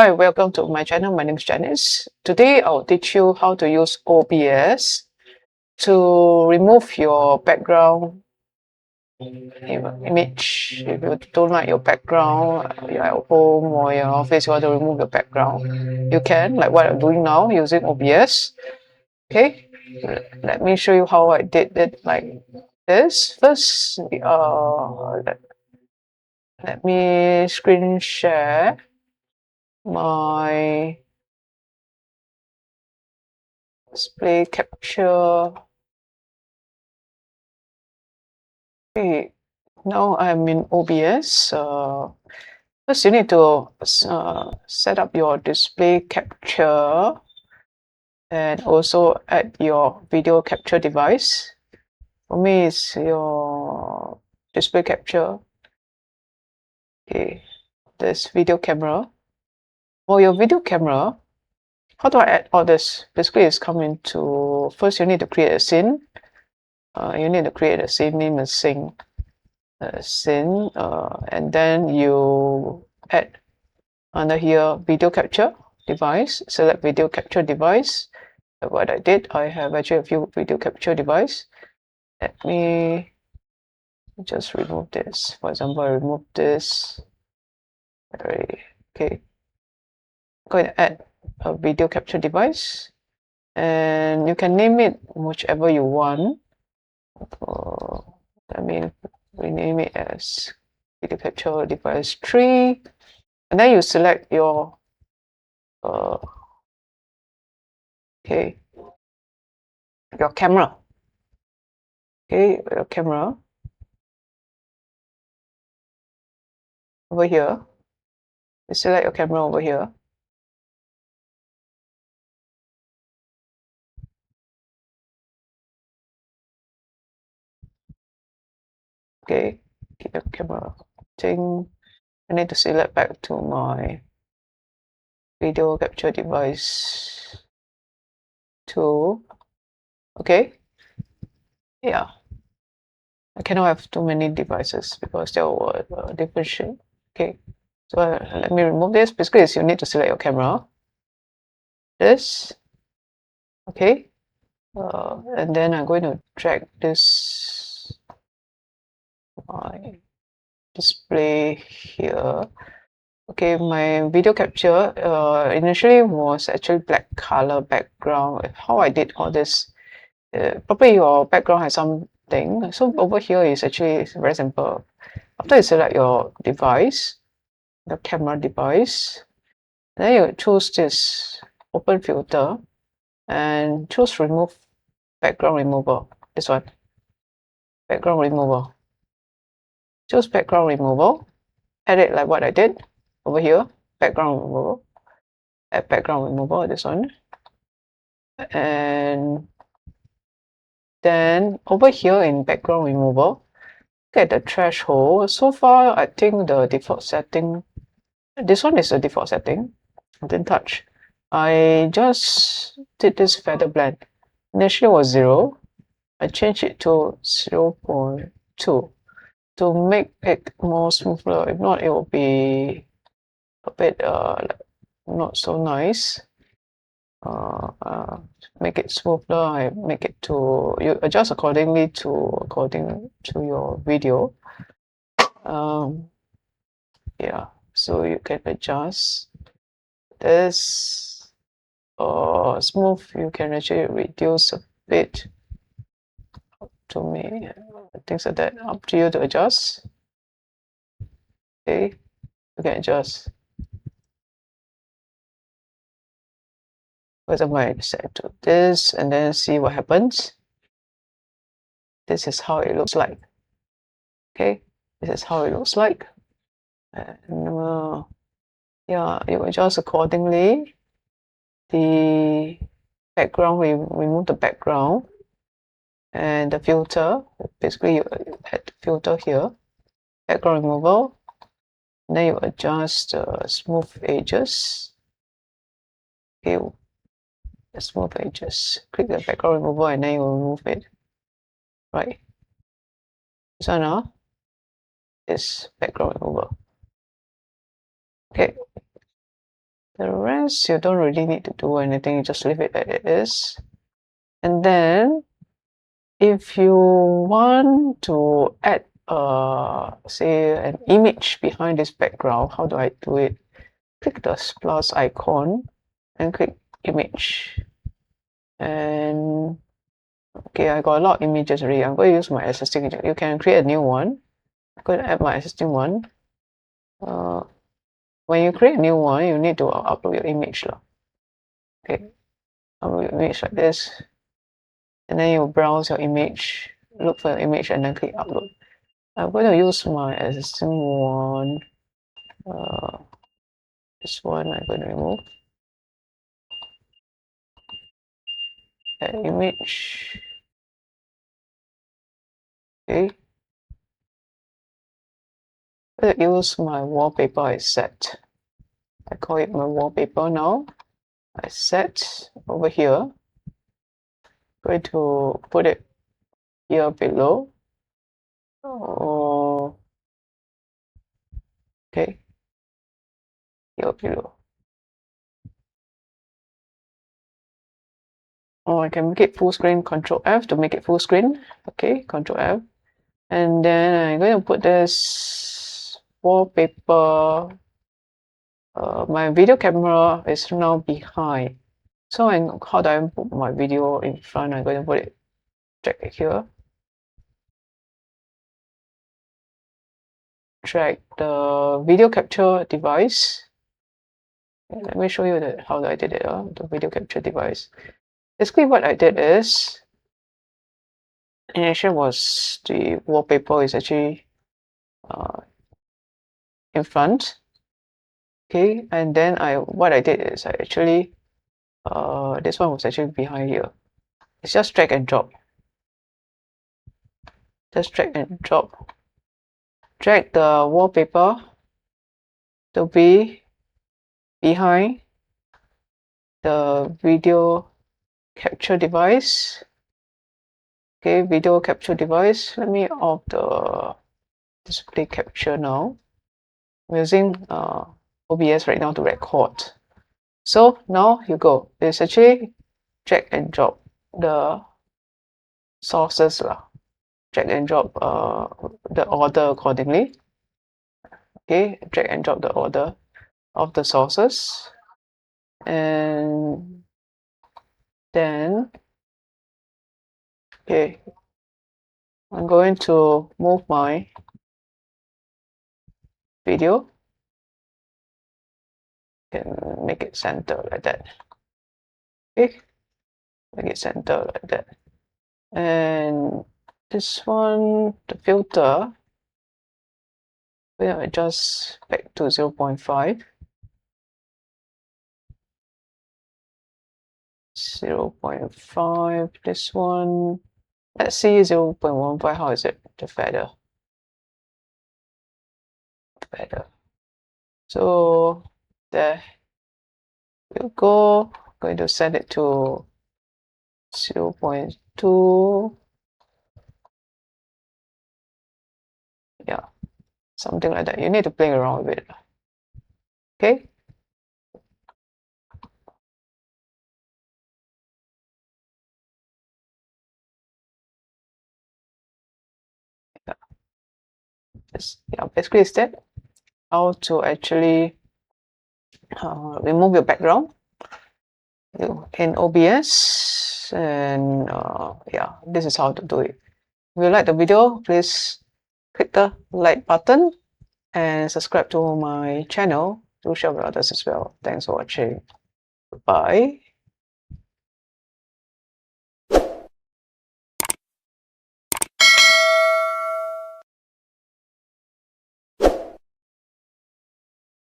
Hi, welcome to my channel. My name is Janice. Today I'll teach you how to use OBS to remove your background image. If you don't like your background, you're at home or your office, you want to remove your background, you can, like what I'm doing now using OBS. Okay, let me show you how I did it like this. First, let me screen share my display capture. Okay, now I'm in OBS. First, you need to set up your display capture and also add your video capture device. For me, it's your display capture. Okay, this video camera. For your video camera, how do I add all this? Basically, it's coming to first you need to create a scene. You need to create a scene name as scene, and then you add under here video capture device. Select video capture device. What I did, I have actually a few video capture device. Let me just remove this. For example, I remove this. Okay, I'm going to add a video capture device, and you can name it whichever you want. I mean, rename it as video capture device 3, and then you select your okay, your camera. Okay, your camera over here. You select your camera over here. Okay, keep the camera thing. I need to select back to my video capture device 2. Okay, yeah, I cannot have too many devices because they will differentiate. Okay, so let me remove this. Basically, you need to select your camera. This, okay, and then I'm going to drag this my display here. Okay, my video capture initially was actually black color background. How I did all this, probably your background has something. So over here is actually very simple. After you select your device, the camera device, then you choose this open filter and choose remove background remover. This one, background remover. Choose background removal. Add it like what I did over here. Background removal. Add background removal. This one. And then over here in background removal, look at the threshold. So far, I think the default setting, this one is the default setting. I didn't touch. I just did this feather blend. Initially it was 0. I changed it to 0.2 to make it more smoother. If not, it will be a bit not so nice. Make it smoother. I make it to, you adjust according to your video. Yeah, so you can adjust this. Smooth, you can actually reduce a bit. To me, things like that, up to you to adjust. Okay, you can adjust. For example, I set to this and then see what happens. This is how it looks like. Okay, this is how it looks like. And yeah, you adjust accordingly. The background, we remove the background and the filter. Basically, you add the filter here, background removal. And then you adjust the smooth edges. Okay, the smooth edges. Click the background removal and then you remove it. Right. So now this background removal. Okay. The rest you don't really need to do anything, you just leave it as it is. And then if you want to add say an image behind this background, how do I do it? Click the plus icon and click image. And okay, I got a lot of images already. I'm going to use my existing. You can create a new one. I'm going to add my existing one. When you create a new one, you need to upload your image. Okay, upload your image like this. And then you browse your image, look for your image, and then click upload. I'm going to use my existing one. This one I'm going to remove. Add image. Okay. I'm going to use my wallpaper I set. I call it my wallpaper now. I set over here. Going to put it here below. Oh, okay. Here below. Oh, I can make it full screen. Control F to make it full screen. Okay, Control F. And then I'm going to put this wallpaper. My video camera is now behind. So how do I put my video in front? I'm going to put it, drag it here. Drag the video capture device. Let me show you how I did it, the video capture device. Basically what I did is, initially was the wallpaper is actually in front. Okay, and then what I did is I actually, this one was actually behind here. It's just drag and drop. Just drag and drop. Drag the wallpaper to be behind the video capture device. Okay, video capture device. Let me off the display capture now. I'm using OBS right now to record. So now you go. It's actually drag and drop the sources lah. Drag and drop the order accordingly. Okay, drag and drop the order of the sources, and then okay, I'm going to move my video and make it center like that. Okay, make it center like that. And this one, the filter, we'll adjust back to 0.5. 0.5. This one, let's see 0.15. How is it? The feather. So there you go. Going to set it to 0.2. Yeah, something like that. You need to play around with it. Okay. Yeah, basically it's that. How to actually remove your background in OBS, and yeah, this is how to do it. If you like the video, please click the like button and subscribe to my channel. Do share with others as well. Thanks for watching. Bye.